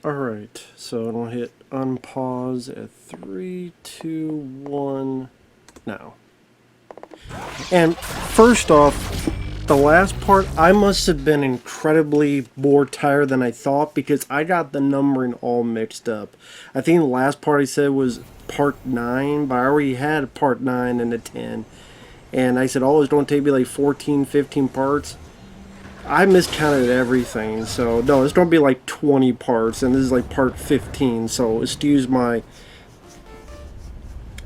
Alright, so I'm going to hit unpause at 3, 2, 1, now. And first off, the last part, I must have been incredibly more tired than I thought because I got the numbering all mixed up. I think the last part I said was part 9, but I already had part 9 and a 10. And I said, oh, it's going to take me like 14, 15 parts. I miscounted everything, so no, it's going to be like 20 parts, and this is like part 15, so excuse my...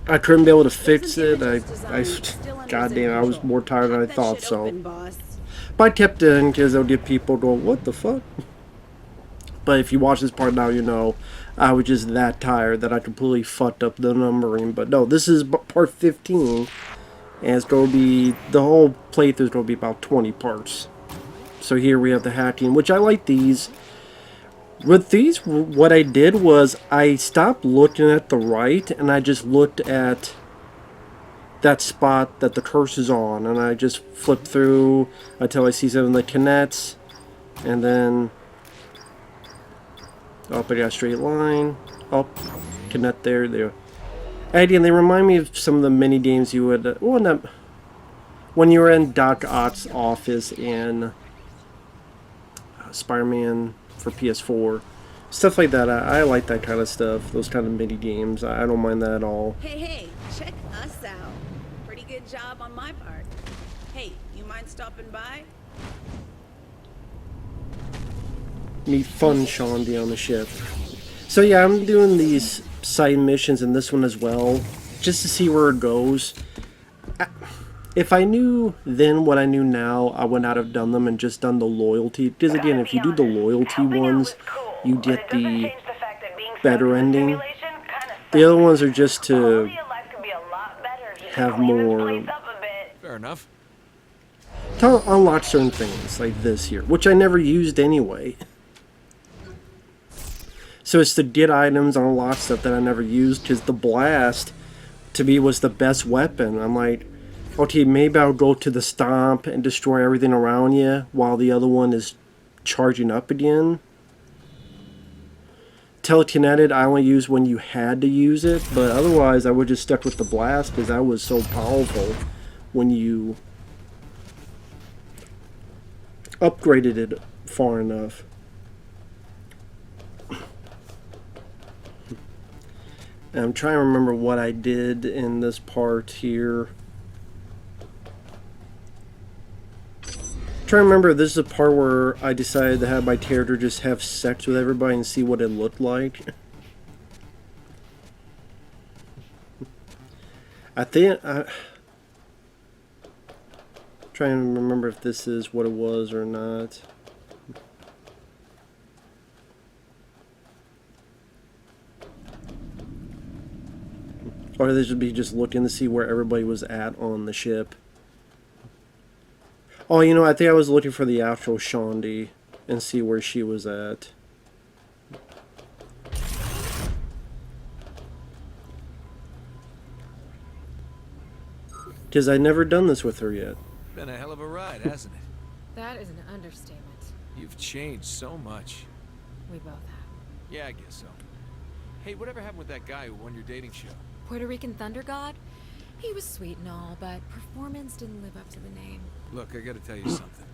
I couldn't be able to fix it. Goddamn, I was more tired than I thought, so. But I kept it in because it'll get people going, what the fuck? But if you watch this part now, you know I was just that tired that I completely fucked up the numbering. But no, this is part 15, and it's going to be, the whole playthrough is going to be about 20 parts. So here we have the hacking, which I like these. With these, what I did was I stopped looking at the right and I just looked at that spot that the curse is on, and I just flipped through until I see some of the connects, and then up I got a straight line, up, connect there, there. Again, they remind me of some of the mini games you would, well, not, when you were in Doc Ock's office in Spider-Man for PS4, stuff like that. I like that kind of stuff, those kind of mini games. I don't mind that at all. Hey, check us out. Pretty good job on my part. Hey, you mind stopping by? Meet Fun Shondi on the ship. So yeah, I'm doing these side missions in this one as well, just to see where it goes. If I knew then what I knew now, I would not have done them and just done the loyalty. Because again, if you do the loyalty ones, you get the better ending. The other ones are just to have more... Fair enough. To unlock certain things, like this here, which I never used anyway. So it's to get items, unlock stuff that I never used, because the blast, to me, was the best weapon. I'm like... okay, maybe I'll go to the stomp and destroy everything around you while the other one is charging up again. Telekinetic I only used when you had to use it, but otherwise I would just stuck with the blast because that was so powerful when you upgraded it far enough. And I'm trying to remember what I did in this part here. Trying to remember, this is a part where I decided to have my character just have sex with everybody and see what it looked like. I think trying to remember if this is what it was or not. Or this would be just looking to see where everybody was at on the ship. Oh, you know, I think I was looking for the actual Shondi and see where she was at. Because I'd never done this with her yet. Been a hell of a ride, hasn't it? That is an understatement. You've changed so much. We both have. Yeah, I guess so. Hey, whatever happened with that guy who won your dating show? Puerto Rican Thunder God? He was sweet and all, but performance didn't live up to the name. Look, I gotta tell you something.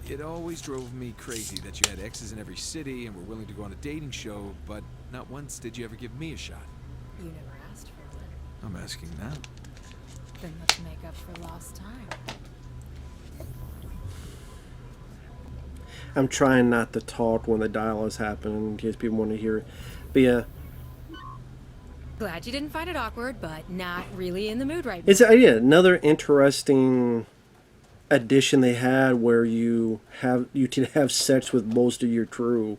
It always drove me crazy that you had exes in every city and were willing to go on a dating show, but not once did you ever give me a shot. You never asked for one. I'm asking now. Then let's make up for lost time. I'm trying not to talk when the dialogue is happening in case people want to hear it. But yeah. Glad you didn't find it awkward, but not really in the mood right now. It's yeah, another interesting addition they had where you can have sex with most of your crew.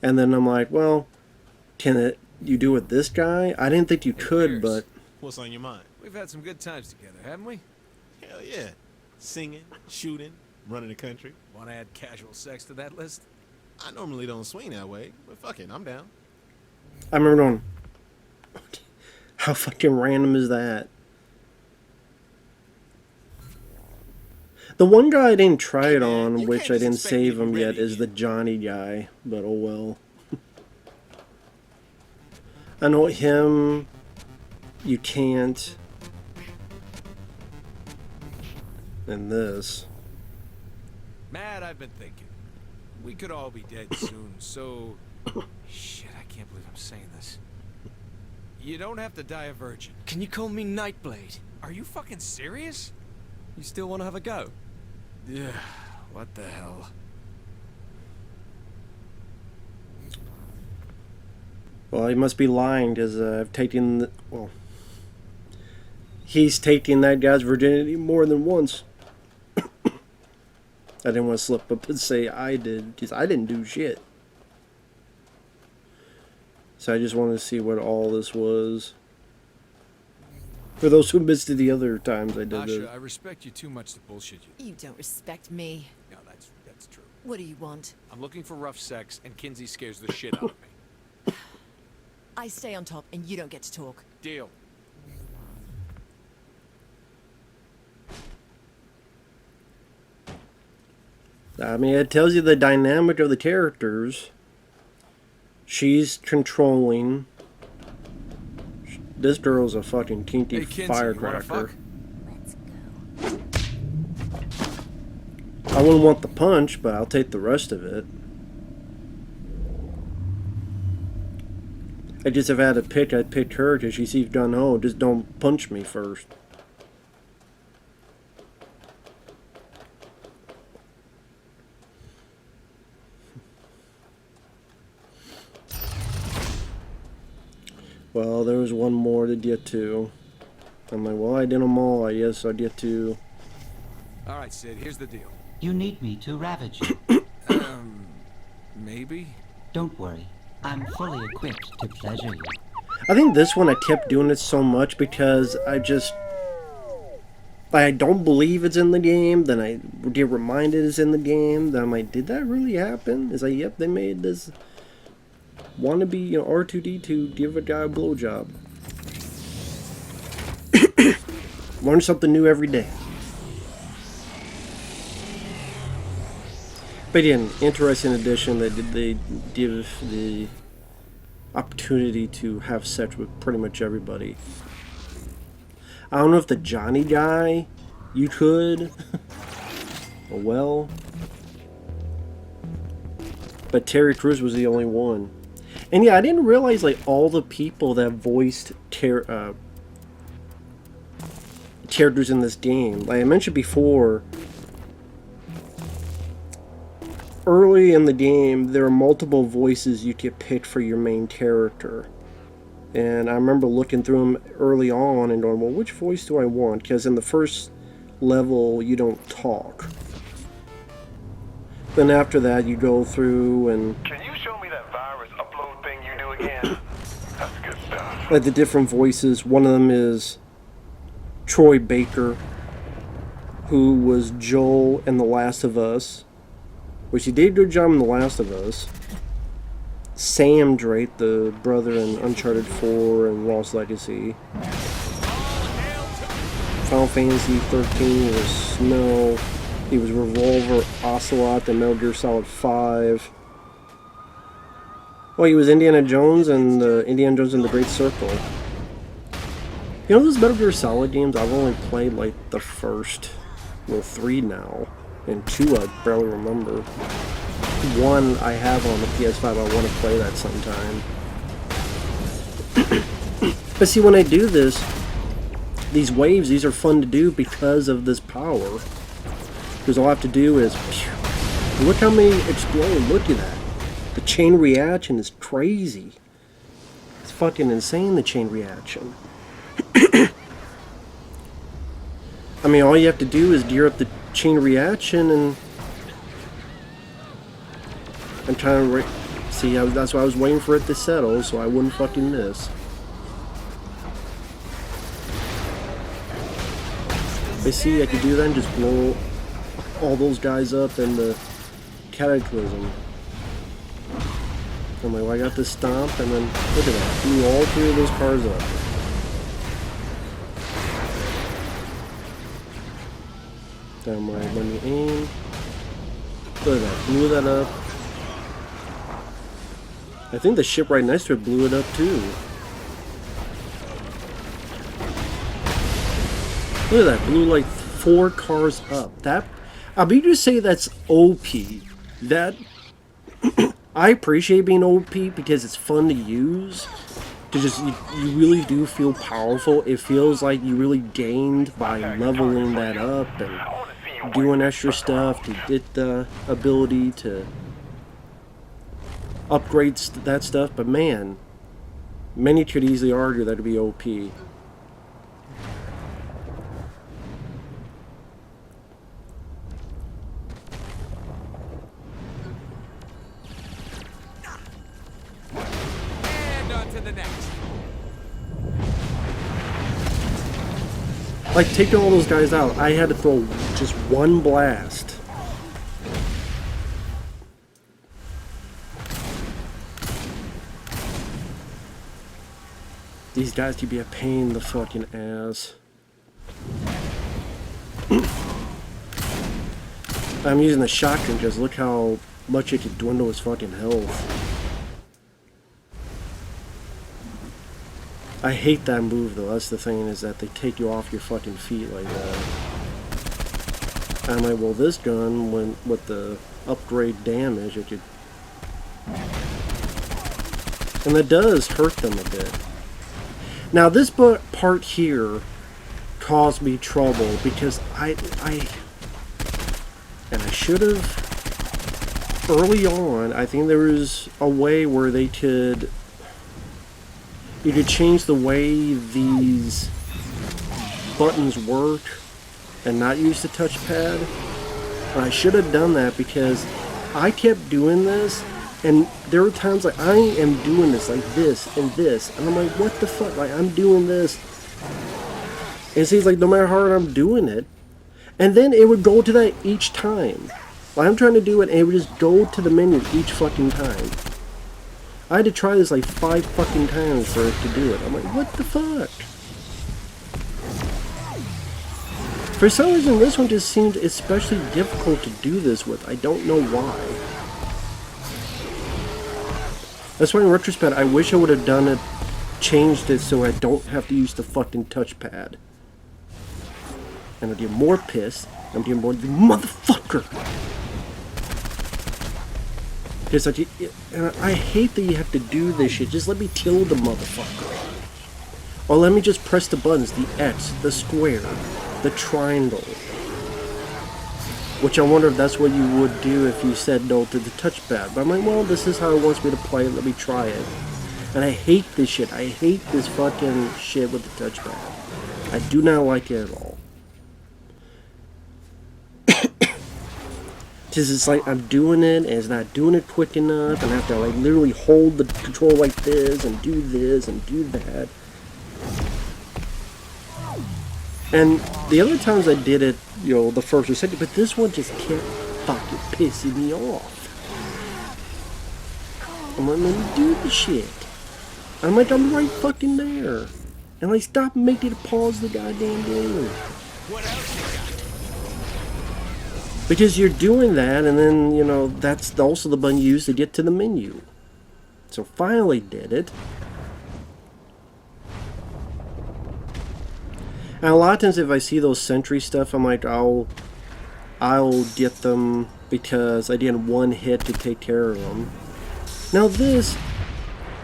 And then I'm like, well, you do it with this guy? I didn't think you could, but... What's on your mind? We've had some good times together, haven't we? Hell yeah. Singing, shooting, running the country. Want to add casual sex to that list? I normally don't swing that way, but fuck it, I'm down. I remember going, how fucking random is that? The one guy I didn't try it on, which I didn't save him yet, is the Johnny guy, but oh well. I know him. You can't. And this. Matt, I've been thinking. We could all be dead soon, so... Shit, I can't believe I'm saying this. You don't have to die a virgin. Can you call me Nightblade? Are you fucking serious? You still want to have a go? Yeah, what the hell? Well, he must be lying, because I've taken... well, he's taking that guy's virginity more than once. I didn't want to slip up and say I did, because I didn't do shit. So I just wanted to see what all this was. For those who missed it the other times I did Asha, this. I respect you too much to bullshit you. You don't respect me. No, that's true. What do you want? I'm looking for rough sex, and Kinsey scares the shit out of me. I stay on top and you don't get to talk. Deal. I mean, it tells you the dynamic of the characters. She's controlling. This girl's a fucking kinky Hey, Kinsey, you wanna firecracker. fuck? Let's go. I wouldn't want the punch, but I'll take the rest of it. I just have had to pick. I'd pick her because she seems gun ho. Just don't punch me first. Well, there was one more to get to. I'm like, well, I did them all. I guess I get to. All right, Sid, here's the deal. You need me to ravage you. Maybe? Don't worry. I'm fully equipped to pleasure you. I think this one I kept doing it so much because I don't believe it's in the game. Then I get reminded it's in the game. Then I'm like, did that really happen? It's like, yep, they made this wannabe, R2D2 give a guy a blowjob. Learn something new every day. But again, interesting addition that they give the opportunity to have sex with pretty much everybody. I don't know if the Johnny guy, you could. Oh well. But Terry Crews was the only one. And yeah, I didn't realize like all the people that voiced characters in this game. Like I mentioned before, early in the game, there are multiple voices you could pick for your main character. And I remember looking through them early on and going, well, which voice do I want? Because in the first level, you don't talk. Then after that, you go through and... Can you show me that virus upload thing you do again? That's good stuff. Like the different voices. One of them is Troy Baker, who was Joel in The Last of Us, which he did a good job in The Last of Us. Sam Drake, the brother in Uncharted 4 and Lost Legacy. Final Fantasy 13 was Snow. He was Revolver Ocelot in Metal Gear Solid 5. Well, he was Indiana Jones and Indiana Jones and the Great Circle. You know those Metal Gear Solid games? I've only played like the first, 3 now, and 2 I barely remember. 1 I have on the PS5. I want to play that sometime. But see, when I do this, these waves, these are fun to do because of this power. Because all I have to do is, look how many explode. Look at that. The chain reaction is crazy. It's fucking insane, the chain reaction. I mean, all you have to do is gear up the chain reaction and... I'm trying to... See, that's why I was waiting for it to settle, so I wouldn't fucking miss. I see, I could do that and just blow all those guys up in the Cataclysm. I'm like, well, I got this stomp, and then, look at that, blew all 3 of those cars up. Then I'm like, let me aim. Look at that, blew that up. I think the ship right next to it blew it up too. Look at that, blew like 4 cars up. That, I mean, you say that's OP. That, I appreciate being OP because it's fun to use. To just, you really do feel powerful. It feels like you really gained by leveling that up and doing extra stuff to get the ability to upgrade that stuff. But man, many could easily argue that it'd be OP. And on to the next. Like, taking all those guys out, I had to throw just one blast. These guys could be a pain in the fucking ass. I'm using the shotgun because look how much it could dwindle his fucking health. I hate that move though. That's the thing, is that they take you off your fucking feet like that. I'm like, well, this gun, when with the upgrade damage, it could, and it does hurt them a bit. Now this part here caused me trouble because I should have early on. I think there was a way where they could. You could change the way these buttons work and not use the touchpad. And I should have done that because I kept doing this, and there were times like I am doing this like this and this, and I'm like, what the fuck? Like, I'm doing this, and it seems like no matter how hard I'm doing it, and then it would go to that each time. Like, I'm trying to do it, and it would just go to the menu each fucking time. I had to try this like 5 fucking times for it to do it. I'm like, what the fuck? For some reason, this one just seemed especially difficult to do this with. I don't know why. That's why in retrospect, I wish I would have done it, changed it so I don't have to use the fucking touchpad. And I'd get more pissed. I'm getting more, you motherfucker! Because I hate that you have to do this shit. Just let me kill the motherfucker. Or let me just press the buttons, the X, the square, the triangle. Which I wonder if that's what you would do if you said no to the touchpad. But I'm like, well, this is how it wants me to play it, let me try it. And I hate this shit. I hate this fucking shit with the touchpad. I do not like it at all. Because it's like I'm doing it and it's not doing it quick enough, and I have to like literally hold the control like this and do that. And the other times I did it, you know, the first or second, but this one just kept fucking pissing me off. I'm like, let me do the shit. I'm like, I'm right fucking there. And like, stop making it pause the goddamn game. What else you got? Because you're doing that, and then, you know, that's also the button you use to get to the menu. So finally did it. And a lot of times if I see those sentry stuff, I'm like, I'll get them because I did one hit to take care of them. Now this,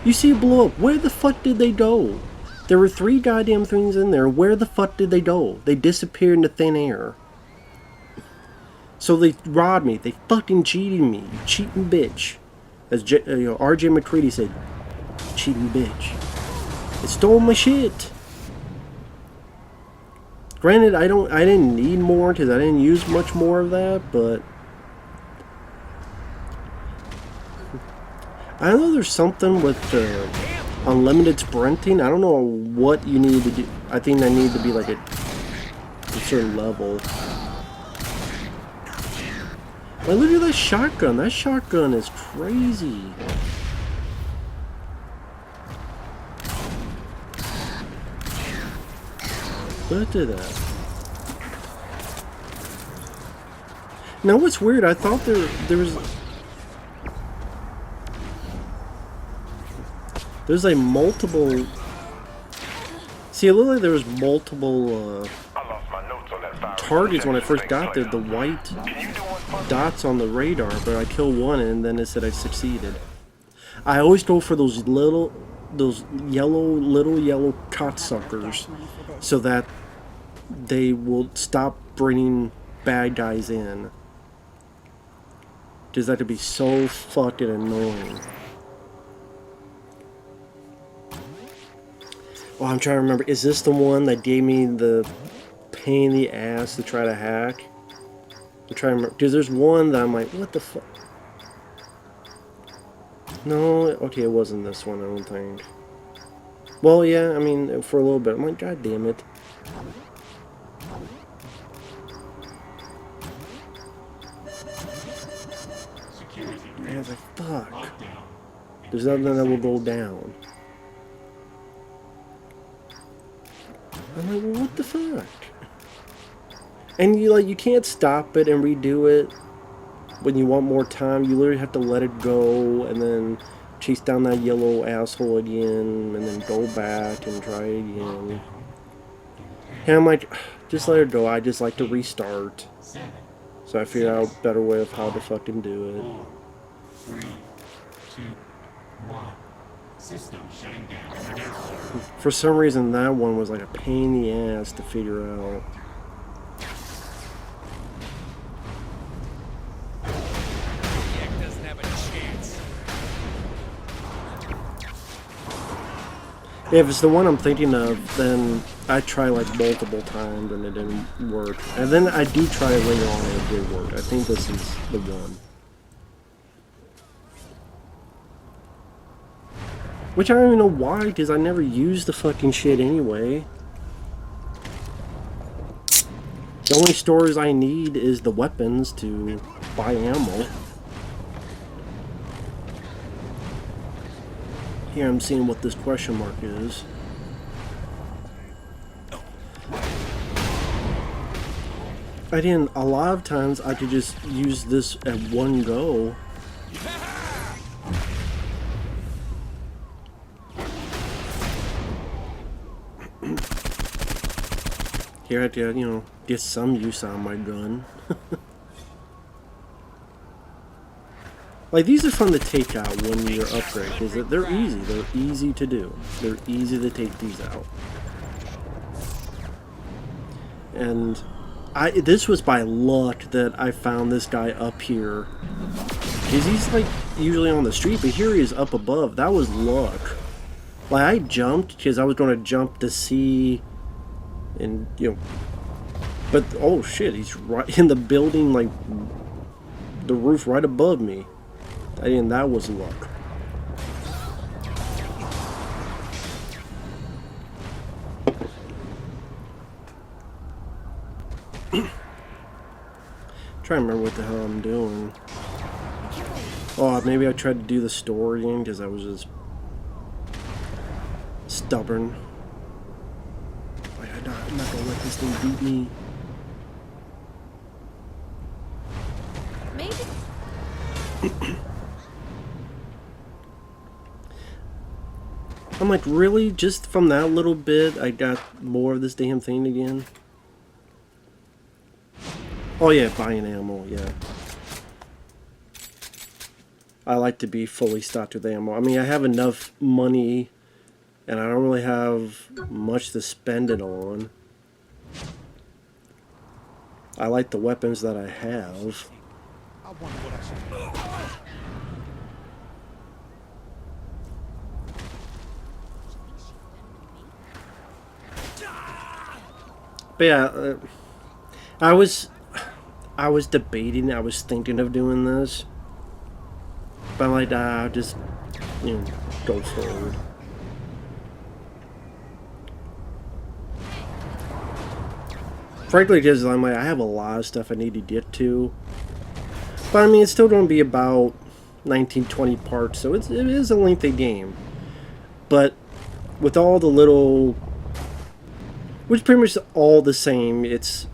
you see it blow up. Where the fuck did they go? There were 3 goddamn things in there. Where the fuck did they go? They disappeared into thin air. So they robbed me. They fucking cheated me. You cheating bitch. As R.J. McCready said, cheating bitch. It stole my shit. Granted, I didn't need more because I didn't use much more of that, but I know there's something with the unlimited sprinting. I don't know what you need to do. I think I need to be like a certain level. Like, look at that shotgun. That shotgun is crazy. Look at that. Now what's weird, I thought there's like multiple. See, it looked like there was multiple I lost my targets when I first got there, the white dots on the radar, but I killed one and then it said I succeeded. I always go for those little yellow cocksuckers so that they will stop bringing bad guys in. Because that could be so fucking annoying. Oh, I'm trying to remember. Is this the one that gave me the pain in the ass to try to hack? I'm trying to remember. Because there's one that I'm like, what the fuck? No, okay, it wasn't this one, I don't think. Well, yeah, I mean, for a little bit. I'm like, god damn it. I was like, fuck. There's nothing that will go down. I'm like, well, what the fuck? And you can't stop it and redo it when you want more time. You literally have to let it go and then chase down that yellow asshole again and then go back and try again. And I'm like, just let it go. I just like to restart. So I figured out a better way of how to fucking do it. 3, 2, 1. System shutting down. For some reason, that one was like a pain in the ass to figure out. Doesn't have a chance. Yeah, if it's the one I'm thinking of, then I try like multiple times and it didn't work. And then I do try it later on and it did work. I think this is the one. Which I don't even know why, because I never used the fucking shit anyway. The only stores I need is the weapons to buy ammo. Here I'm seeing what this question mark is. A lot of times I could just use this at one go. Here I had to, get some use out of my gun. Like, these are fun to take out when you're upgraded, because they're easy. They're easy to do. They're easy to take these out. And this was by luck that I found this guy up here. Because he's, like, usually on the street, but here he is up above. That was luck. Like, I jumped, because I was going to jump to see... And, but, oh shit, he's right in the building, like, the roof right above me. And that was luck. Trying to remember what the hell I'm doing. Oh, maybe I tried to do the story again because I was just stubborn. I'm not gonna let this thing beat me. Maybe. I'm like, really? Just from that little bit, I got more of this damn thing again? Oh yeah, buying ammo, yeah. I like to be fully stocked with ammo. I mean, I have enough money, and I don't really have much to spend it on. I like the weapons that I have. But yeah, I was debating, I was thinking of doing this. But I'm like, I'll just, go forward. Frankly, because I'm like, I have a lot of stuff I need to get to. But I mean, it's still going to be about 19-20 parts, so it is a lengthy game. But with all the little... Which pretty much all the same. It's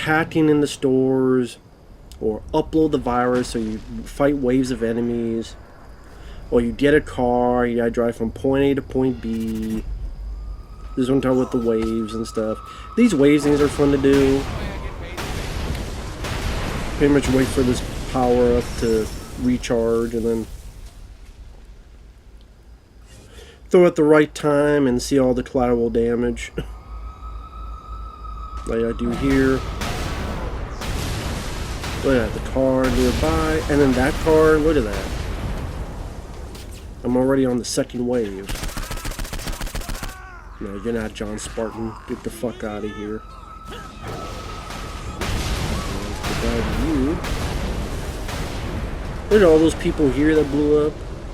hacking in the stores, or upload the virus so you fight waves of enemies, or you get a car, you gotta drive from point A to point B. This one time with the waves and stuff. These waves things are fun to do. Pretty much wait for this power up to recharge and then throw at the right time and see all the collateral damage. Like I do here. Look at the car nearby, and then that car, look at that. I'm already on the second wave. No, you're not John Spartan. Get the fuck out of here. You. Look at all those people here that blew up.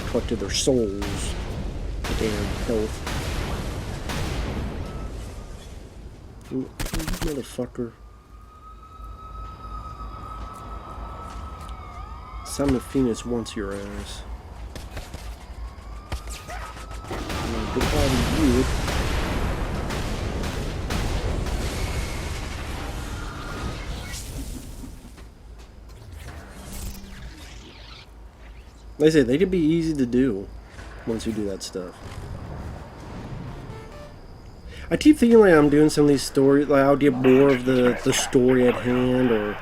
Collected their souls. Damn health. Ooh, motherfucker. Simon Phoenix wants your ass. Goodbye to you. Like I say, they could be easy to do once you do that stuff. I keep thinking like I'm doing some of these stories, like I'll get more of the story at hand, or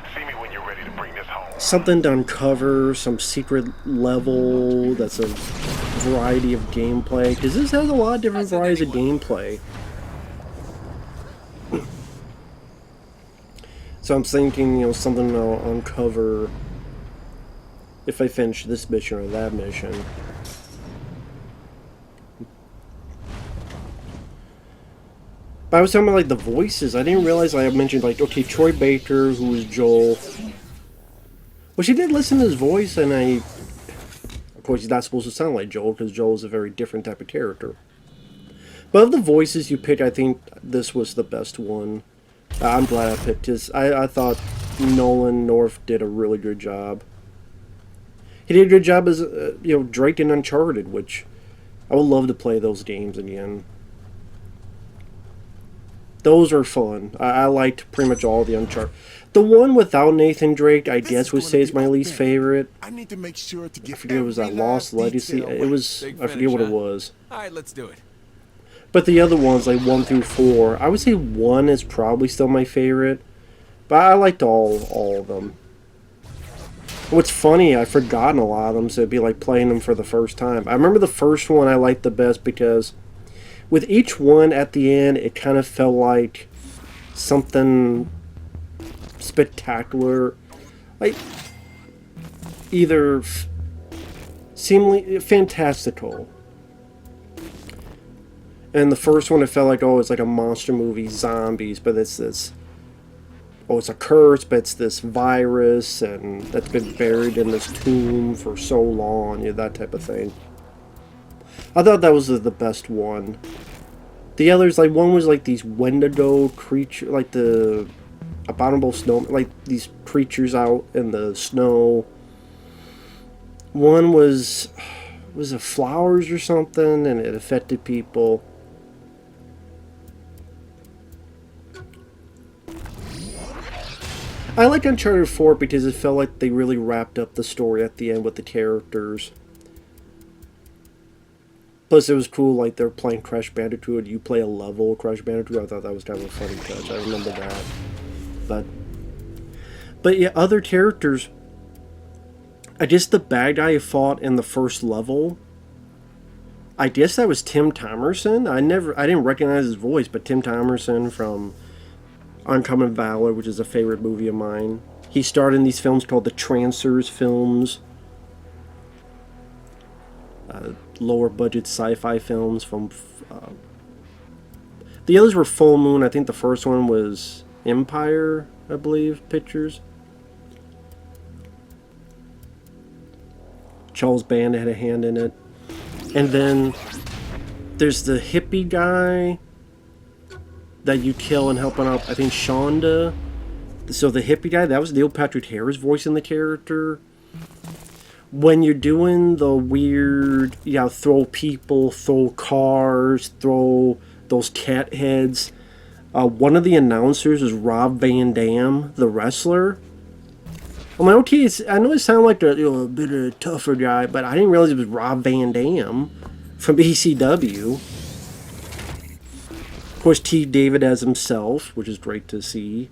something to uncover, some secret level that's a variety of gameplay, because this has a lot of different varieties of gameplay. So I'm thinking, you know, something I'll uncover if I finish this mission or that mission. But I was talking about like the voices. I didn't realize I mentioned like, okay, Troy Baker, who was Joel. Well, she did listen to his voice, and of course, he's not supposed to sound like Joel because Joel is a very different type of character. But of the voices you picked, I think this was the best one. I'm glad I picked his. I thought Nolan North did a really good job. He did a good job as, you know, Drake in Uncharted, which I would love to play those games again. Those are fun. I liked pretty much all the Uncharted. The one without Nathan Drake, I guess would say is my least favorite. I need to make sure to get I forget, it was that Lost Legacy. It was, I forget what it was. Alright, let's do it. But the other ones, like 1 through 4, I would say 1 is probably still my favorite. But I liked all of them. What's funny, I've forgotten a lot of them, so it'd be like playing them for the first time. I remember the first one I liked the best because with each one at the end, it kind of felt like something spectacular. Like, either seemingly fantastical. And the first one, it felt like, oh, it's like a monster movie, zombies, but it's this... oh, it's a curse, but it's this virus, and that's been buried in this tomb for so long, you know, that type of thing. I thought that was the best one. The others, like, one was like these Wendigo creature, like the abominable snow, like these creatures out in the snow. One was it flowers or something, and it affected people. I like Uncharted 4 because it felt like they really wrapped up the story at the end with the characters. Plus, it was cool, like, they're playing Crash Bandicoot, you play a level of Crash Bandicoot. I thought that was kind of a funny touch. I remember that. But yeah, other characters... I guess the bad guy you fought in the first level... I guess that was Tim Thomerson. I didn't recognize his voice, but Tim Thomerson from Uncommon Valor, which is a favorite movie of mine. He starred in these films called the Trancers films. Lower budget sci-fi films from... the others were Full Moon. I think the first one was Empire, I believe, Pictures. Charles Band had a hand in it. And then there's the hippie guy that you kill and helping out, I think, Shonda. So the hippie guy, that was Neil Patrick Harris voicing the character. When you're doing the weird, throw people, throw cars, throw those cat heads, one of the announcers is Rob Van Dam, the wrestler. I'm like, okay, I know it sounded like a bit of a tougher guy, but I didn't realize it was Rob Van Dam from ECW. course, T. David as himself, which is great to see.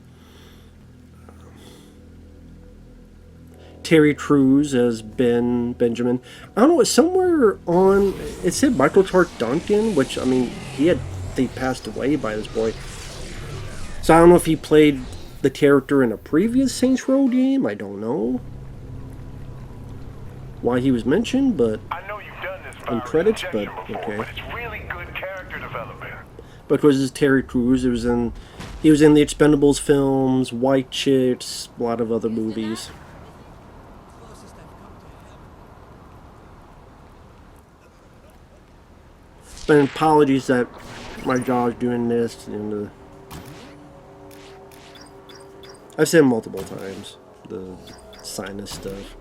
Terry Crews as Benjamin. I don't know, it's somewhere on... It said Michael Clark Duncan, which, I mean, they passed away by this point. So I don't know if he played the character in a previous Saints Row game. I don't know why he was mentioned, but I know you've done this in virus credits, but injection before, okay. but it's really good character development. Because it's Terry Crews, he was in the Expendables films, White Chicks, a lot of other movies. And apologies that my jaw's doing this, and I've said it multiple times, the sinus stuff.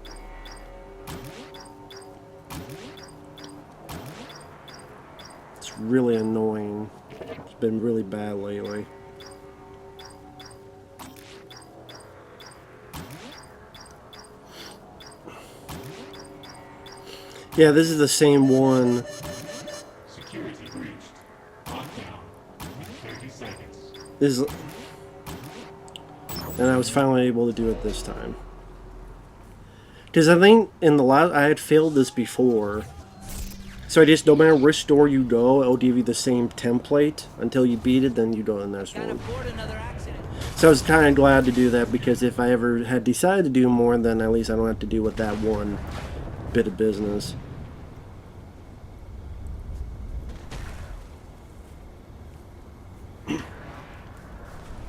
It's really annoying. It's been really bad lately. Yeah, this is the same one. Security breached. Lockdown. 30 seconds. This is, and I was finally able to do it this time. Because I think in the last, I had failed this before. So I just, no matter which store you go, it'll give you the same template until you beat it, then you go to the next one. So I was kind of glad to do that, because if I ever had decided to do more, then at least I don't have to deal with that one bit of business.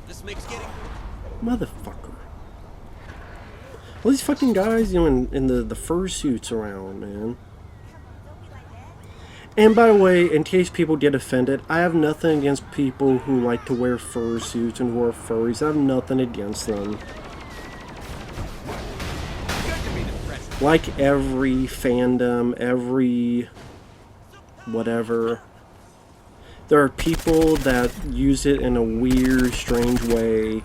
This makes getting... Motherfucker. All these fucking guys, you know, in the fursuits around, man. And by the way, in case people get offended, I have nothing against people who like to wear fursuits and who are furries. I have nothing against them. Like every fandom, every whatever, there are people that use it in a weird, strange way,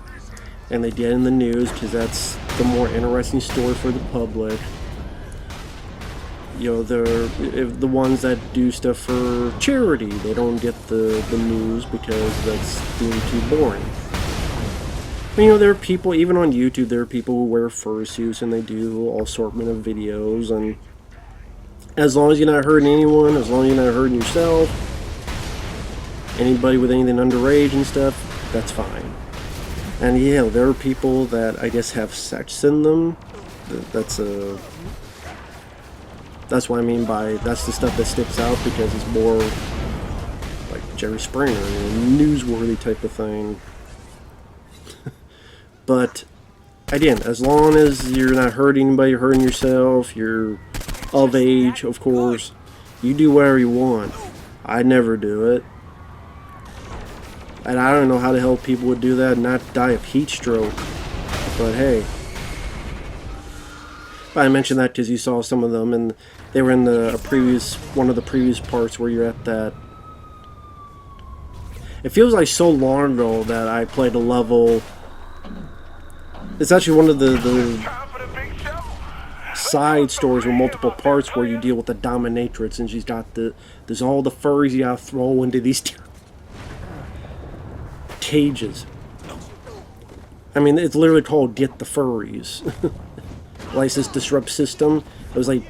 and they get in the news because that's the more interesting story for the public. You know, the ones that do stuff for charity, they don't get the news because that's being too boring. But, you know, there are people, even on YouTube, there are people who wear fursuits and they do all assortment of videos, and as long as you're not hurting anyone, as long as you're not hurting yourself, anybody with anything underage and stuff, that's fine. And yeah, there are people that I guess have sex in them. That's what I mean by, that's the stuff that sticks out, because it's more like Jerry Springer, you know, newsworthy type of thing. But again, as long as you're not hurting anybody, you're hurting yourself, you're of age, of course, you do whatever you want. I never do it. And I don't know how the hell people would do that and not die of heat stroke. But hey. I mentioned that because you saw some of them, and they were in one of the previous parts where you're at that. It feels like so long ago that I played a level. It's actually one of the side stories with multiple parts where you deal with the dominatrix, and she's got there's all the furries you gotta throw into these cages. I mean, it's literally called Get the Furries. License Disrupt System. It was like,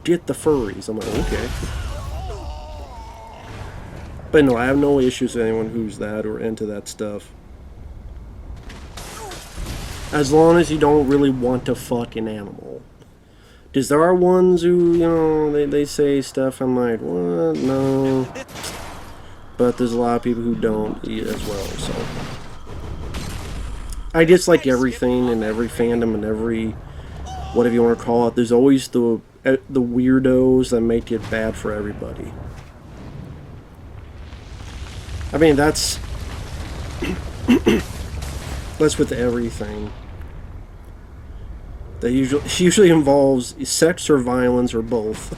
get the furries. I'm like, okay. But no, I have no issues with anyone who's that or into that stuff. As long as you don't really want to fuck an animal. Because there are ones who, you know, they say stuff, I'm like, what? No. But there's a lot of people who don't eat as well, so. I dislike everything and every fandom and every, whatever you want to call it. There's always the weirdos that make it bad for everybody. I mean, that's with everything. That usually involves sex or violence or both.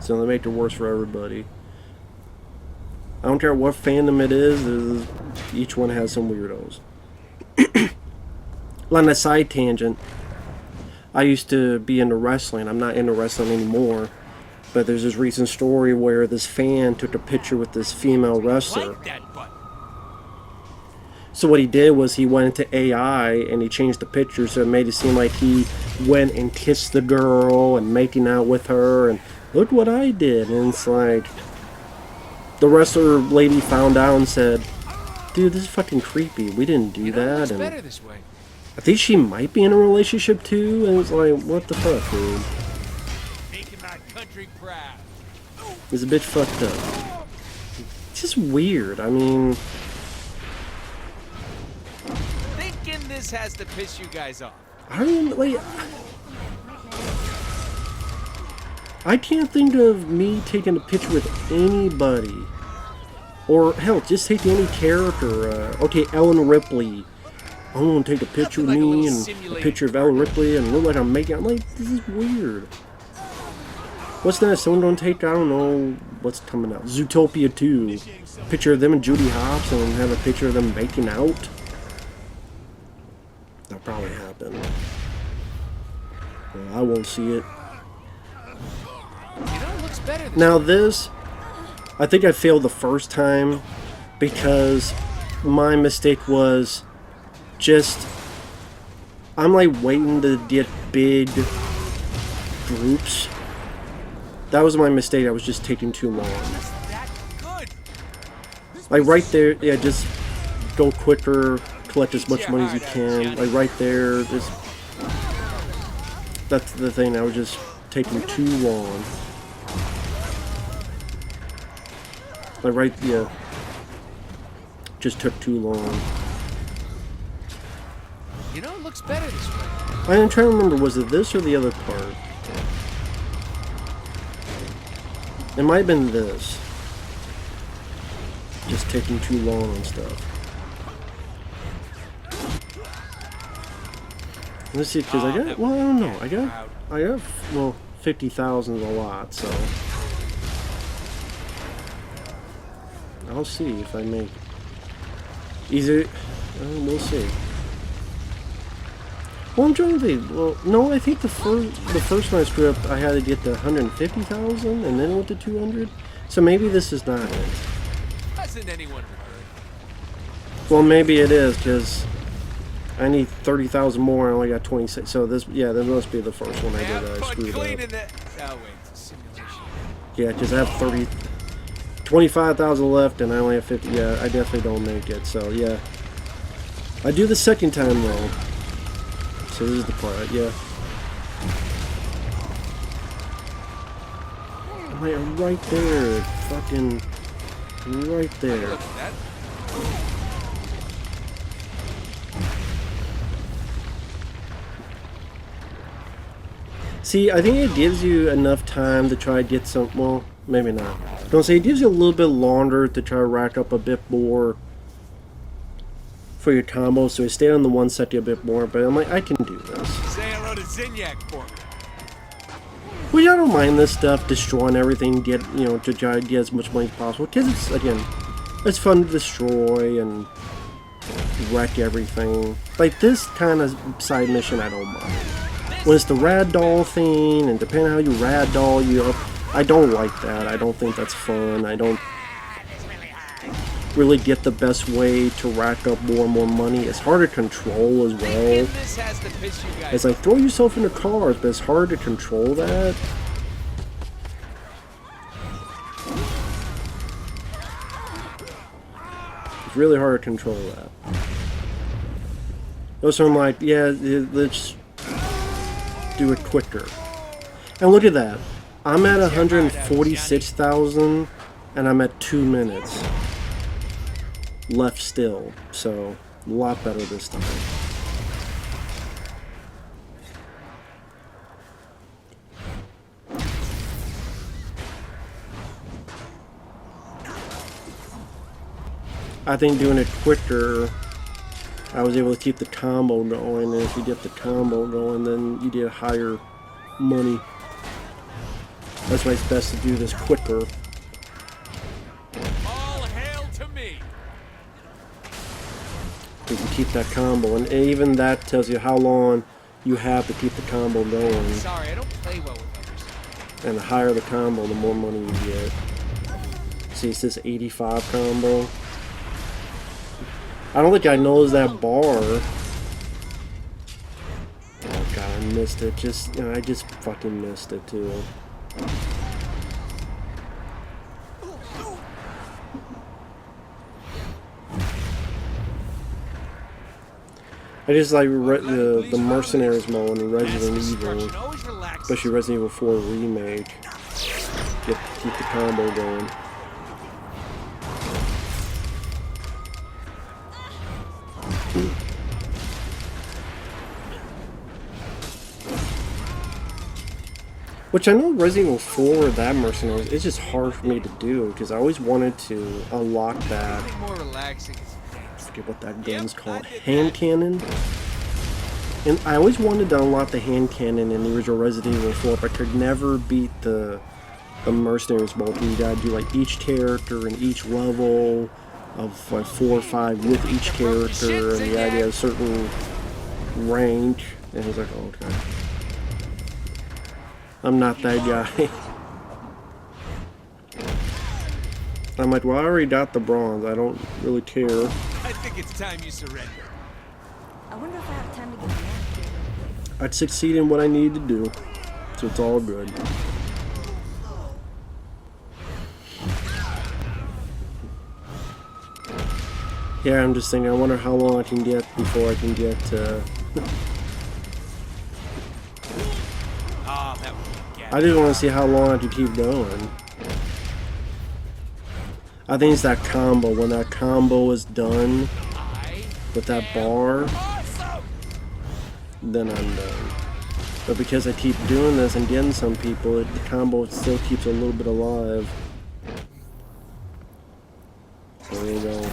So they make it worse for everybody. I don't care what fandom it is, each one has some weirdos. On a side tangent, I used to be into wrestling. I'm not into wrestling anymore. But there's this recent story where this fan took a picture with this female wrestler. Like that button. So what he did was he went into AI and he changed the picture so it made it seem like he went and kissed the girl and making out with her and look what I did. And it's like, the wrestler lady found out and said, dude, this is fucking creepy. We didn't do that. It's And better this way. I think she might be in a relationship too. And it's like, what the fuck, dude? Making my country proud. It's a bit fucked up. It's just weird. I mean, Thinking this has to piss you guys off. I can't think of me taking a picture with anybody. Or, hell, just take any character. Okay, Ellen Ripley. I'm gonna take a picture of me and a picture of Ellen Ripley and look like I'm making... I'm like, this is weird. What's that? Someone gonna take, I don't know, what's coming out? Zootopia 2. Picture of them and Judy Hopps and have a picture of them making out. That'll probably happen. Well, I won't see it. You know, it looks better this Now this, I think I failed the first time because my mistake was just, I'm like waiting to get big groups. That was my mistake. I was just taking too long. that good. Like right there, yeah, just go quicker, collect as much money as you can. Like right there, just, that's the thing. I was just taking too long. Like right, yeah, just took too long. You know, it looks better this way. I'm trying to remember, was it this or the other part? It might have been this. Just taking too long on stuff. Let's see, because I got, well, I don't know. I got, well, 50,000 is a lot, so. I'll see if I make it. Either, we'll see. Well, I'm trying to think. Well, no, I think the first one I screwed up, I had to get to 150,000 and then went to 200. So maybe this is not it. Hasn't anyone heard? Well, maybe it is because I need 30,000 more. I only got 26. So this, yeah, this must be the first one I did that I screwed up. Oh wait, it's a simulation. Yeah, because I have 25,000 left and I only have 50. Yeah, I definitely don't make it. So yeah, I do the second time though. So this is the part, yeah. I'm like, right there, fucking, right there. Look at that. See, I think it gives you enough time to try to get some, well, maybe not. Don't say it gives you a little bit longer to try to rack up a bit more for your combo, so I stayed on the one sector a bit more, but I'm like, I can do this. Say hello to Zinyak for me. Well, yeah, I don't mind this stuff, destroying everything, get, you know, to try to get as much money as possible, because it's, again, it's fun to destroy and wreck everything. Like, this kind of side mission, I don't mind. When it's the ragdoll thing, and depending on how you ragdoll you up, I don't like that. I don't think that's fun. I don't really get the best way to rack up more and more money. It's hard to control as well. It's like, throw yourself into cars, but it's hard to control that. It's really hard to control that. So I'm like, yeah, let's do it quicker. And look at that. I'm at 146,000 and I'm at 2 minutes left still, so a lot better this time. I think doing it quicker, I was able to keep the combo going, and if you get the combo going, then you get higher money. That's why it's best to do this quicker. All hail to me. You can keep that combo, and even that tells you how long you have to keep the combo going. Sorry, I don't play well with others. And the higher the combo, the more money you get. See, it says 85 combo. I don't think I knows that bar. Oh god, I missed it. Just, you know, I just fucking missed it too. I just like the Mercenaries mode in Resident Evil, especially Resident Evil 4 Remake. Keep the combo going. Which I know Resident Evil 4, that Mercenaries, it's just hard for me to do because I always wanted to unlock that. More relaxing. I forget what that gun's called. Hand cannon? And I always wanted to unlock the hand cannon in the original Resident Evil 4, but I could never beat the Mercenaries mode. You gotta do like each character and each level of like 4 or 5 with each character, and you had a certain rank. And I was like, oh, okay. I'm not that guy. I'm like, well, I already got the bronze. I don't really care. I think it's time you surrender. I wonder if I have time to get back. I'd succeed in what I need to do, so it's all good. Yeah, I'm just thinking, I wonder how long I can get before I can get, I just want to see how long I can keep going. I think it's that combo. When that combo is done with that bar, then I'm done. But because I keep doing this and getting some people, the combo still keeps a little bit alive. So there you go.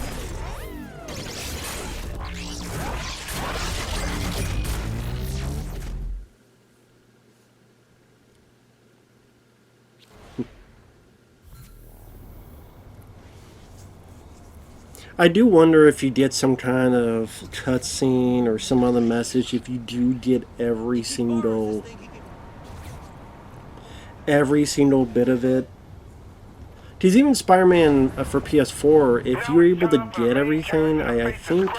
I do wonder if you get some kind of cutscene or some other message if you do get every single bit of it. Because even Spider-Man for PS4, if you're able to get everything, I think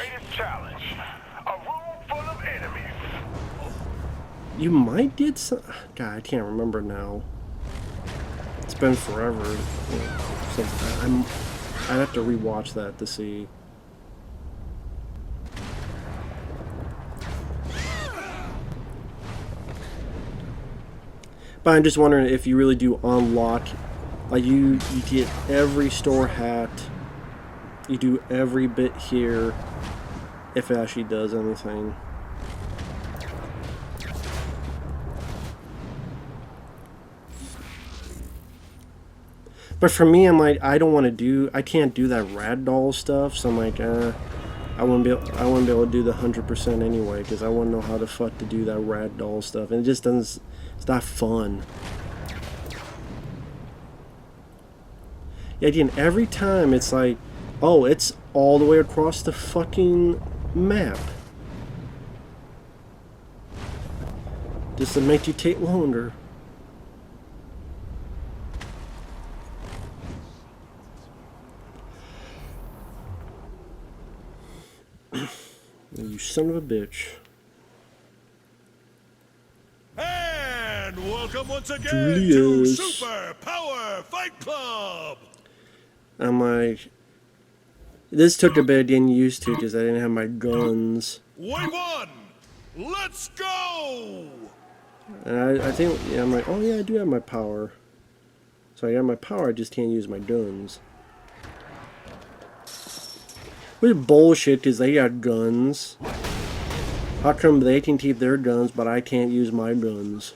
you might get some. God, I can't remember now. It's been forever. So I'd have to rewatch that to see. But I'm just wondering if you really do unlock, like you get every store hat, you do every bit here, if it actually does anything. But for me, I'm like, I can't do that ragdoll stuff, so I'm like, I wouldn't be able to do the 100% anyway, because I wouldn't know how the fuck to do that ragdoll stuff, and it just doesn't, it's not fun. Yeah, again, every time it's like, oh, it's all the way across the fucking map. Just to make you take longer. You son of a bitch. And welcome once again Julius. to Super Power Fight Club. I'm like, this took a bit of getting used to because I didn't have my guns. Wave 1, let's go! And I think, yeah, I'm like, oh yeah, I do have my power. So I got my power, I just can't use my guns. Which is bullshit because they got guns. How come they can keep their guns but I can't use my guns?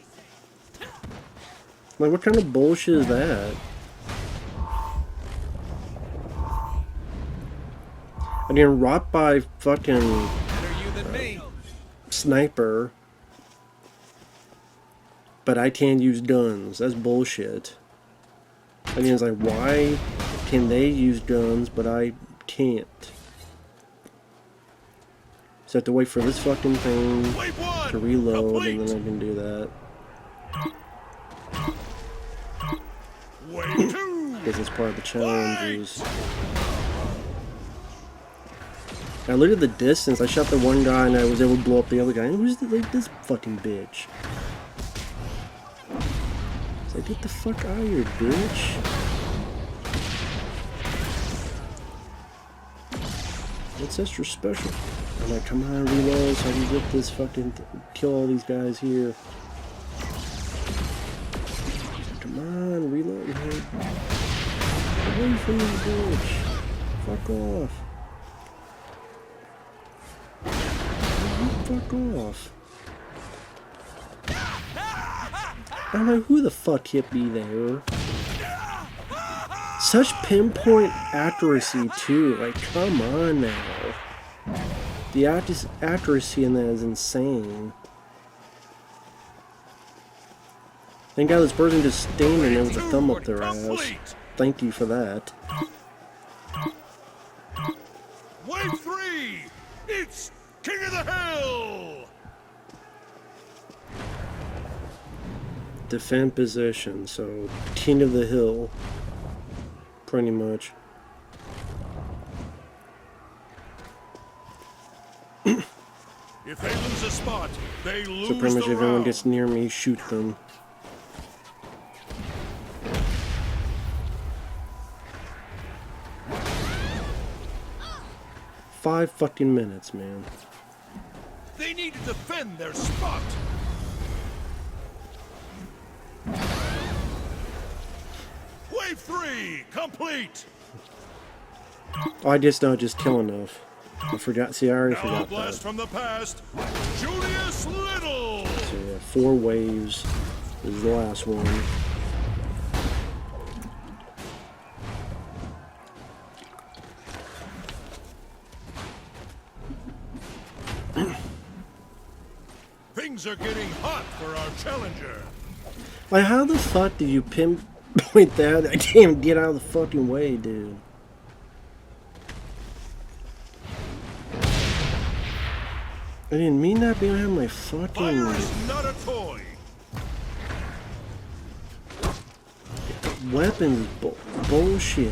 Like, what kind of bullshit is that? I'm getting robbed by fucking sniper, but I can't use guns. That's bullshit. I mean, it's like, why can they use guns but I can't? So I have to wait for this fucking thing to reload, and then I can do that. Wave 2. Because it's part of the challenges. I look at the distance. I shot the one guy and I was able to blow up the other guy. And who's like this fucking bitch? It's like, get the fuck out of here, bitch. What's extra special? I'm like, come on, reload so I can get this fucking kill all these guys here. Come on, reload here. Away from me, bitch. Fuck off. Fuck off. I'm like, who the fuck hit me there? Such pinpoint accuracy too, like come on now. The accuracy in that is insane. Thank God this person just standing there with a thumb up their ass. Thank you for that. Wave 3. It's King of the Hill. Defend position, so King of the Hill. Pretty much. If they lose a spot, they lose So pretty much the if anyone round. gets near me, shoot them. Five fucking minutes, man. They need to defend their spot. Wave 3 complete. Oh, I just not just kill enough. I forgot. See, I already Now a forgot blast that. from the past. Julius Little. So yeah, 4 waves. This is the last one. Things are getting hot for our challenger. Like, how the fuck did you pinpoint that? I can't even get out of the fucking way, dude. I didn't mean that behind my fucking... Fire is not a toy. Weapons bullshit.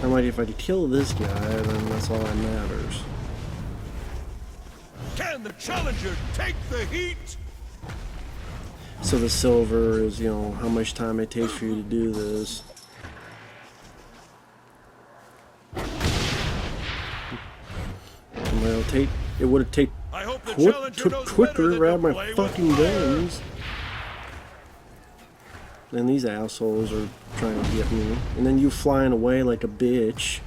I'm like, if I could kill this guy, then that's all that matters. Can the challenger take the heat? So the silver is, you know, how much time it takes for you to do this. Well, it would have taken I hope the challenger knows better quicker than grab to my play with fucking fire. guns. And these assholes are trying to get me. And then you flying away like a bitch.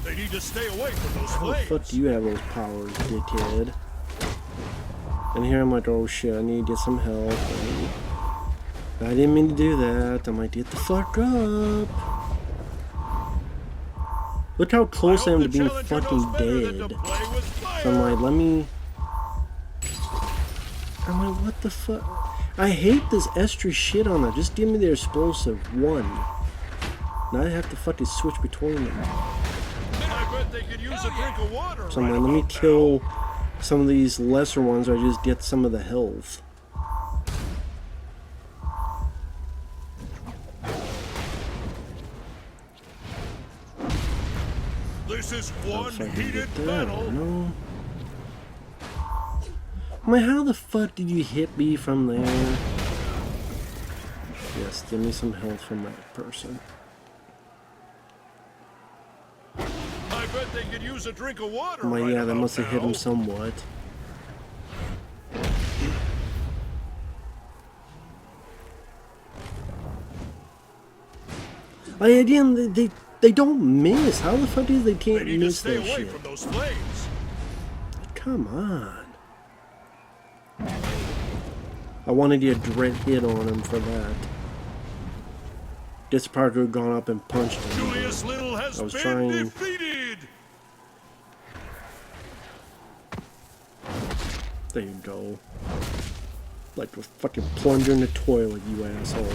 They need to stay away from those How the flames. fuck do you have those powers, dickhead? And here I'm like, oh shit, I need to get some help. I didn't mean to do that. I'm like, get the fuck up. Look how close I am to being fucking dead. So I'm like, let me... I'm like, what the fuck? I hate this extra shit on that. Just give me the explosive one. Now I have to fucking switch between them. I bet they could use a drink of water. So I'm right like, let me about kill some of these lesser ones, or just get some of the health. now. This is one If I can heated get that, battle. no. I'm like, how the fuck did you hit me from there? Yes, give me some health from that person. I bet they could use a drink of water. I'm like, right yeah, that about must have hit now. him somewhat. Like, again, they don't miss. How the fuck is they They can't need to miss stay that away shit? from those flames. Come on. I wanted to get a direct hit on him for that. This part would have gone up and punched him. Julius Little has I was been trying- defeated. There you go. Like a fucking plunger in the toilet, you asshole.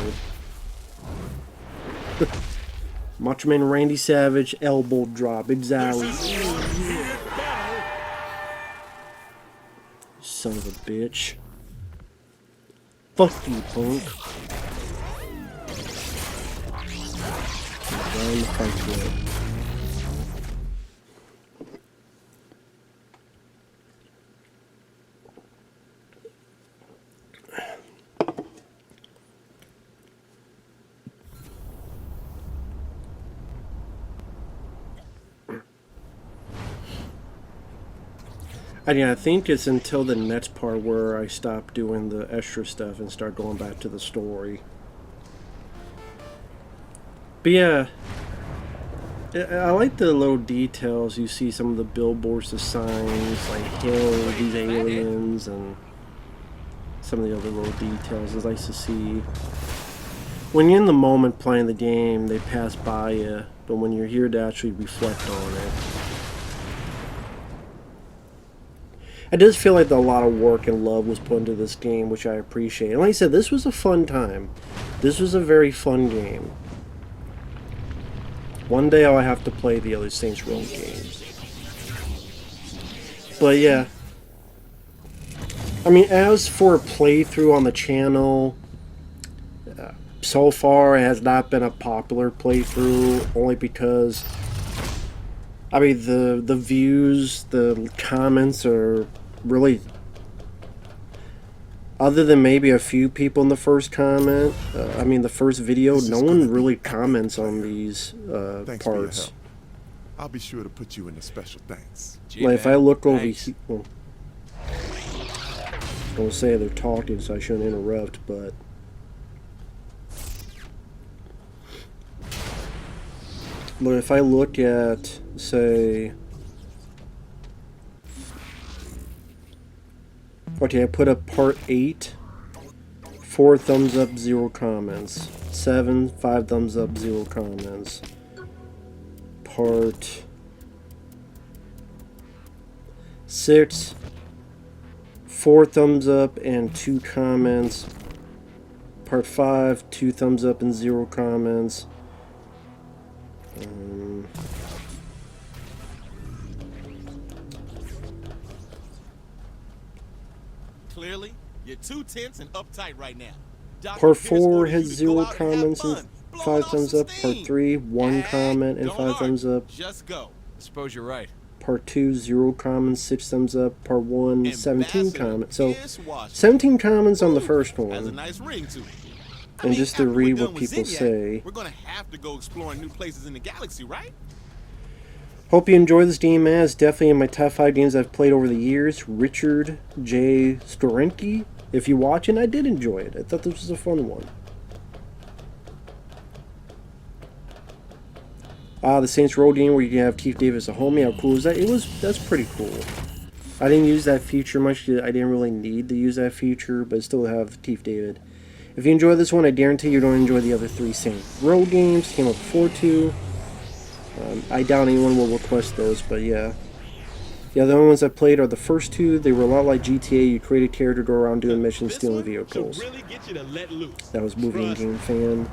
Macho Man Randy Savage elbow drop, This exactly. is one heated battle. son of a bitch. Fuck you, punk. Round the fight good. I think it's until the next part where I stop doing the extra stuff and start going back to the story. But yeah, I like the little details. You see some of the billboards, the signs, like hail these aliens, and some of the other little details. It's nice to see. When you're in the moment playing the game, they pass by you, but when you're here to actually reflect on it, it does feel like a lot of work and love was put into this game, which I appreciate. And like I said, this was a fun time. This was a very fun game. One day I'll have to play the other Saints Row games. But yeah. I mean, as for a playthrough on the channel, so far it has not been a popular playthrough, only because, I mean, the views, the comments are really, other than maybe a few people in the first comment, I mean the first video, no one really comments on these Thanks for your parts. help. I'll be sure to put you in the special thanks. Like if I look over here, well, I will say they're talking, so I shouldn't interrupt, but if I look at, say, okay, I put up part 8, 4 thumbs up, 0 comments. 7, 5 thumbs up, 0 comments. Part 6, 4 thumbs up and 2 comments. Part 5, 2 thumbs up and 0 comments. Clearly, you're too tense and uptight right now. Part 4 has 0 comments and 5 thumbs up. Part 3, 1 comment and 5 thumbs up. Just go. Suppose you're right. Part 2, 0 comments, 6 thumbs up. Part 1, 17 comments. So, 17 comments on the first Has a one. nice ring to it. And just to read what people say. We're gonna have to go exploring new places in the galaxy, right? Hope you enjoy this game, man. It's definitely in my top 5 games I've played over the years. Richard J. Storenke. If you're watching, I did enjoy it. I thought this was a fun one. The Saints Row game where you can have Keith Davis as a homie. How cool is that? That's pretty cool. I didn't use that feature much. I didn't really need to use that feature, but still have Keith David. If you enjoy this one, I guarantee you don't enjoy the other 3 Saints Row games. Came up before 2. I doubt anyone will request those, but yeah. The other ones I played are the first 2. They were a lot like GTA. You create a character, go around doing missions, stealing vehicles. Really get you to let loose. That was movie and game fan.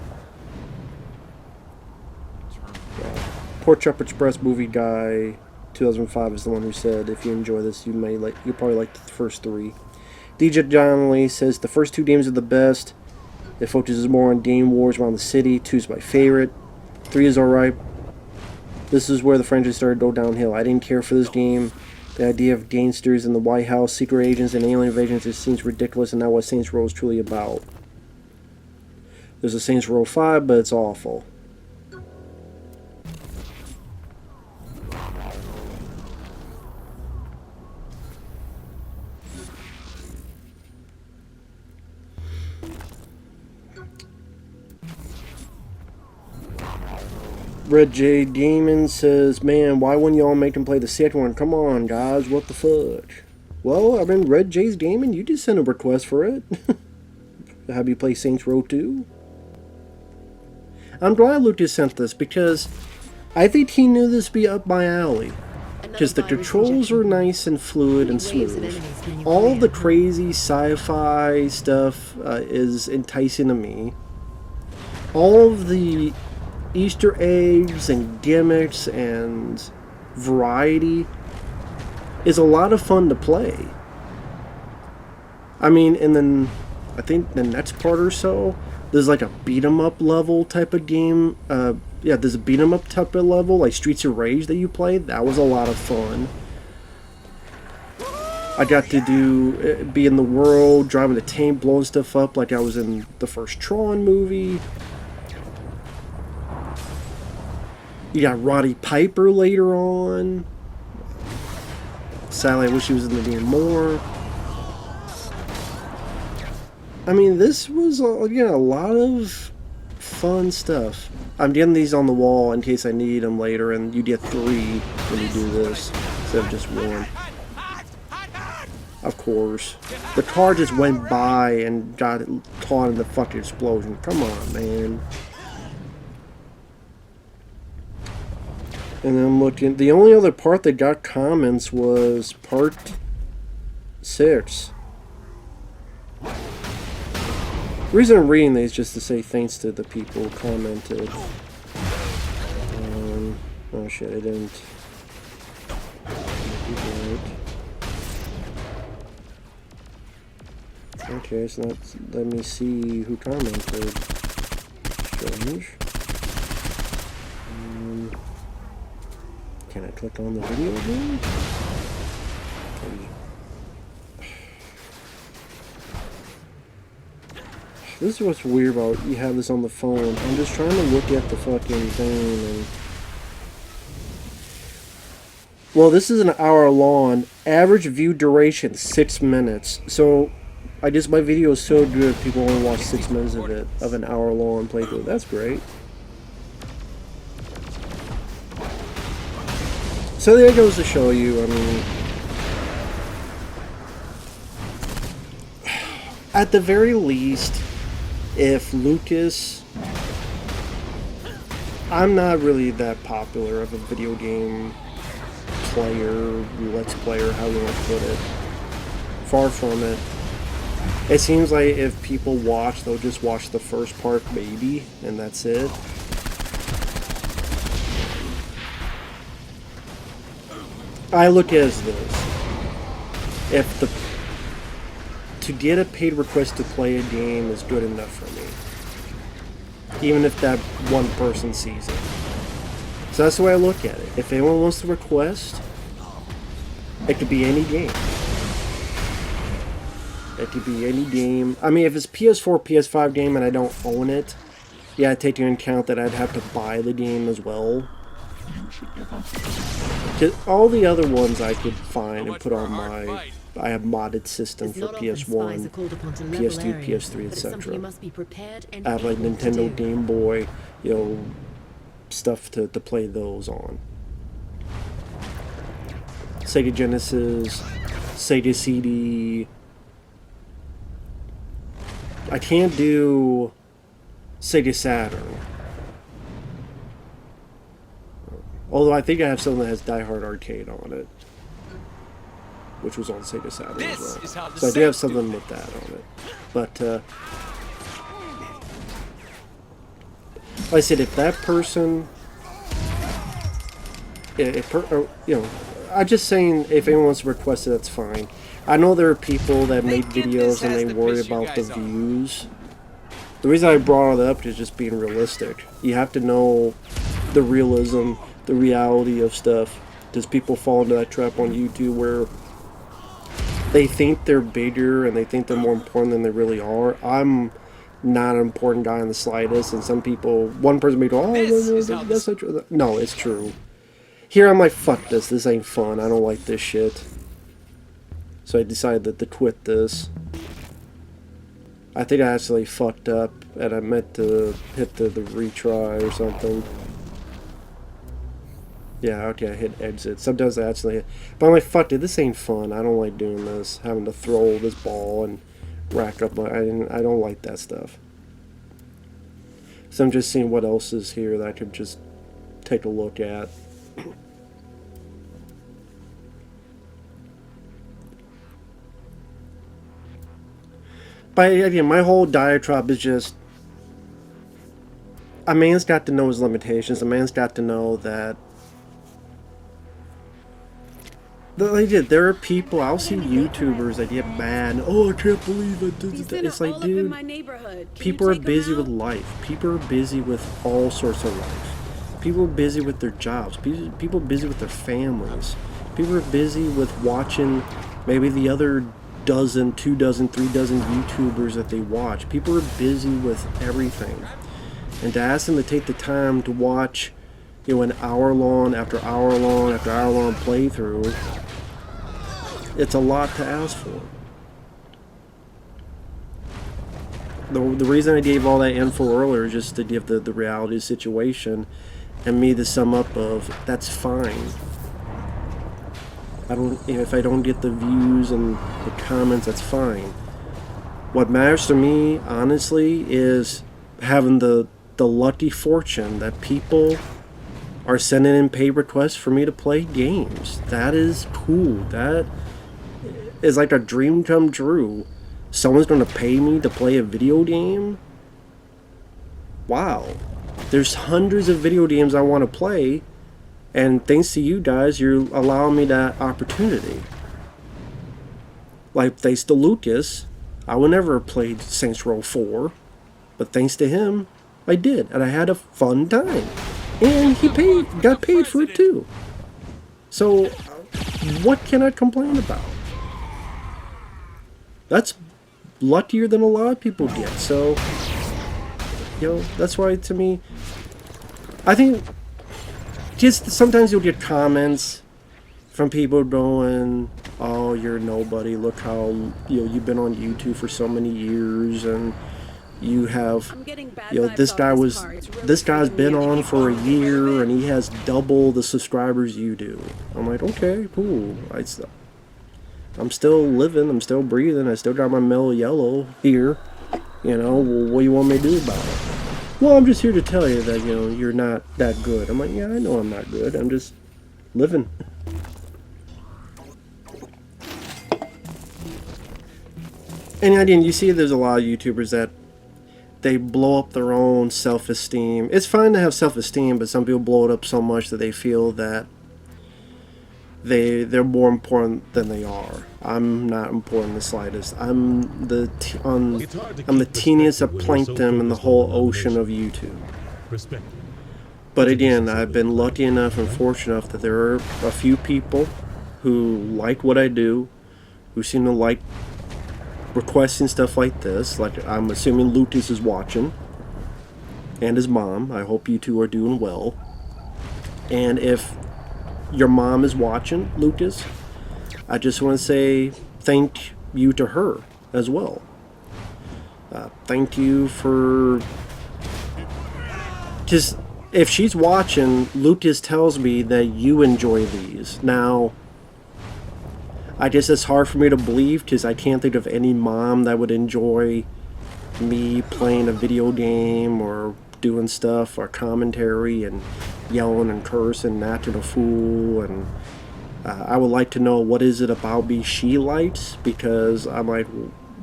Pork Chop Express movie guy 2005 is the one who said, if you enjoy this, you'll probably like the first 3. DJ Donnelly says the first 2 games are the best. It focuses more on game wars around the city. 2 is my favorite. 3 is alright. This is where the franchise started to go downhill. I didn't care for this game. The idea of gangsters in the White House, secret agents, and alien invasions just seems ridiculous and not what Saints Row is truly about. There's a Saints Row 5, but it's awful. Red J Demon says, man, why wouldn't y'all make him play the second one? Come on, guys, what the fuck? Well, I mean, Red J's Gaming, you just sent a request for it. Have you play Saints Row 2? I'm glad Lucas sent this, because I think he knew this would be up my alley. Because the controls are nice and fluid and smooth. All the crazy sci-fi stuff is enticing to me. All of the Easter eggs and gimmicks and variety is a lot of fun to play. I mean, and then I think the next part or so, there's like a beat 'em up level type of game. Yeah, there's a beat 'em up type of level, like Streets of Rage that you played. That was a lot of fun. I got to be in the world, driving a tank, blowing stuff up like I was in the first Tron movie. You got Roddy Piper later on. Sadly, I wish he was in the game more. I mean, this was, again, a lot of fun stuff. I'm getting these on the wall in case I need them later, and you get 3 when you do this, instead of just 1. Of course. The car just went by and got caught in the fucking explosion. Come on, man. And I'm looking. The only other part that got comments was part 6. The reason I'm reading these is just to say thanks to the people who commented. Oh shit, I didn't. Okay, so let's let me see who commented. Strange. Can I click on the video again? This is what's weird about you have this on the phone. I'm just trying to look at the fucking thing and... Well, this is an hour long. Average view duration, 6 minutes. So, I guess my video is so good, people only watch 6 minutes of it, of an hour long playthrough. That's great. So there goes to show you, I mean... At the very least, if Lucas... I'm not really that popular of a video game player, let's player, how you want to put it. Far from it. It seems like if people watch, they'll just watch the first part maybe, and that's it. I look at it as this. If the... To get a paid request to play a game is good enough for me. Even if that one person sees it. So that's the way I look at it. If anyone wants to request, it could be any game. It could be any game. I mean, if it's PS4, PS5 game and I don't own it, yeah, I take into account that I'd have to buy the game as well. All the other ones I could find and put on my... I have modded system for PS1, PS2, PS3, etc. I have like Nintendo Game Boy, you know, stuff to play those on. Sega Genesis, Sega CD. I can't do Sega Saturn. Although I think I have something that has Die Hard Arcade on it, which was on Sega Saturn as well. So I do have something with that on it. But, like I said, if that person, you know, I'm just saying if anyone wants to request it, that's fine. I know there are people that make videos and they worry about the views. The reason I brought it up is just being realistic. You have to know the realism, the reality of stuff. Does people fall into that trap on YouTube where they think they're bigger and they think they're more important than they really are? I'm not an important guy in the slightest, and some people, one person may go, oh, that's not true. No, it's true. Here I'm like, fuck this, this ain't fun, I don't like this shit. So I decided to quit this. I think I actually fucked up and I meant to hit the retry or something. Yeah, okay, I hit exit. Sometimes I actually hit. But I'm like, fuck it, this ain't fun. I don't like doing this. Having to throw this ball and rack up my... I don't like that stuff. So I'm just seeing what else is here that I could just take a look at. But again, my whole diatribe is just... A man's got to know his limitations. A man's got to know that They did. There are people, I'll see YouTubers that get mad. Oh, I can't believe it. It's like, dude, people are busy with life. People are busy with all sorts of life. People are busy with their jobs. People are busy with their families. People are busy with watching maybe the other dozen, 2 dozen, 3 dozen YouTubers that they watch. People are busy with everything. And to ask them to take the time to watch, you know, an hour long after hour long after hour long playthrough, it's a lot to ask for. The reason I gave all that info earlier is just to give the reality of the situation and me to sum up of, that's fine. If I don't get the views and the comments, that's fine. What matters to me, honestly, is having the lucky fortune that people are sending in paid requests for me to play games. That is cool. That is like a dream come true. Someone's going to pay me to play a video game? Wow. There's hundreds of video games I want to play, and thanks to you guys, you're allowing me that opportunity. Like, thanks to Lucas, I would never have played Saints Row 4, but thanks to him, I did, and I had a fun time. And he got paid for it too. So, what can I complain about? That's luckier than a lot of people get. So, you know, that's why, to me, I think just sometimes you'll get comments from people going, oh, you're nobody, look how, you know, you've been on YouTube for so many years, and you have, you know, this guy's been on for a year and he has double the subscribers you do. I'm like, okay, cool. I'm still living, I'm still breathing, I still got my mellow yellow here. You know, well, what do you want me to do about it? Well, I'm just here to tell you that, you know, you're not that good. I'm like, yeah, I know I'm not good. I'm just living. And again, you see there's a lot of YouTubers that they blow up their own self-esteem. It's fine to have self-esteem, but some people blow it up so much that they feel that they're more important than they are. I'm not important in the slightest. I'm the teeniest of plankton in the whole ocean of YouTube. But again, I've been lucky enough and fortunate enough that there are a few people who like what I do, who seem to like requesting stuff like this. Like, I'm assuming Lucas is watching, and his mom. I hope you two are doing well. And if your mom is watching, Lucas, I just want to say thank you to her as well. Thank you for just, if she's watching, Lucas tells me that you enjoy these. Now, it's hard for me to believe because I can't think of any mom that would enjoy me playing a video game or doing stuff or commentary and yelling and cursing and acting a fool. And I would like to know, what is it about me she likes, because I'm like,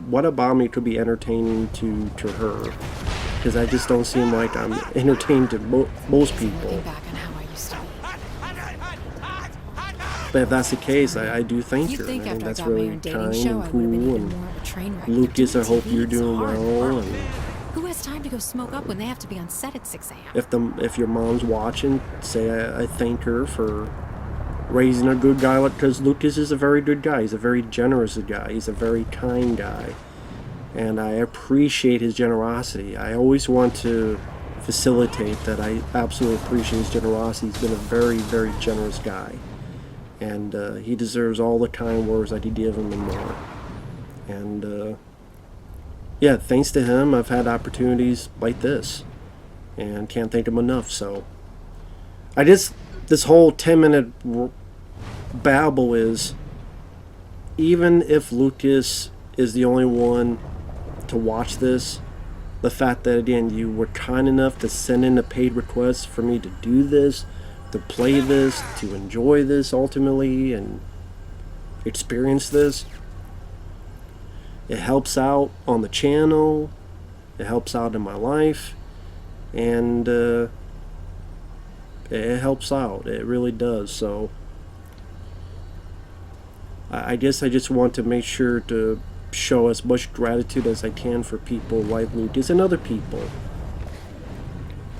what about me could be entertaining to her? Because I just don't seem like I'm entertaining to most people. But if that's the case, I do thank her. I think that's really kind and cool. And Lucas, I hope you're doing well. And who has time to go smoke up when they have to be on set at 6 a.m.? If your mom's watching, say I thank her for raising a good guy, because Lucas is a very good guy. He's a very generous guy. He's a very kind guy. And I appreciate his generosity. I always want to facilitate that. I absolutely appreciate his generosity. He's been a very, very generous guy. And he deserves all the kind words that you give him and more. And yeah, thanks to him, I've had opportunities like this, and can't thank him enough. So this whole 10-minute babble is, even if Lucas is the only one to watch this, the fact that, again, you were kind enough to send in a paid request for me to do this, to play this, to enjoy this ultimately, and experience this. It helps out on the channel, it helps out in my life, and it helps out. It really does. So I guess I just want to make sure to show as much gratitude as I can for people like Lucas and other people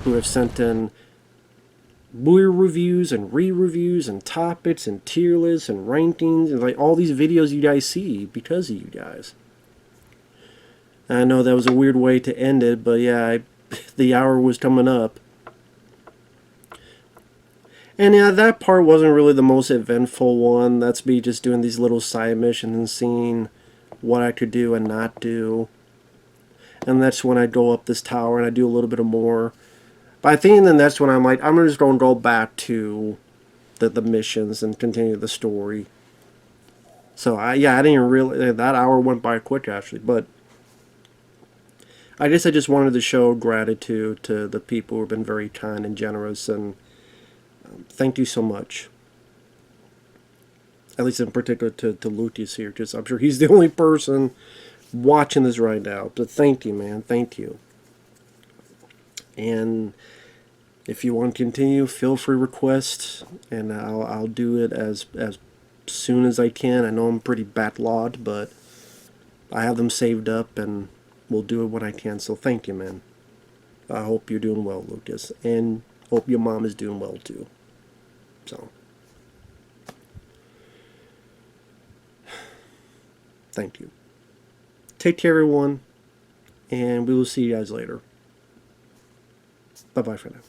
who have sent in movie reviews and re-reviews and topics and tier lists and rankings and like all these videos you guys see because of you guys. I know that was a weird way to end it, but yeah, the hour was coming up. And yeah, that part wasn't really the most eventful one. That's me just doing these little side missions and seeing what I could do and not do. And that's when I go up this tower and I do a little bit of more. But I think then that's when I'm like, I'm just going to go back to the missions and continue the story. So I didn't even really, that hour went by quick actually, but I guess I just wanted to show gratitude to the people who have been very kind and generous, and thank you so much. At least in particular to Lucius here, because I'm sure he's the only person watching this right now. But thank you, man. Thank you. And if you want to continue, feel free to request, and I'll do it as soon as I can. I know I'm pretty backlogged, but I have them saved up, and we'll do it when I can. So thank you, man. I hope you're doing well, Lucas, and hope your mom is doing well too. So thank you. Take care, everyone, and we will see you guys later. Bye-bye for now.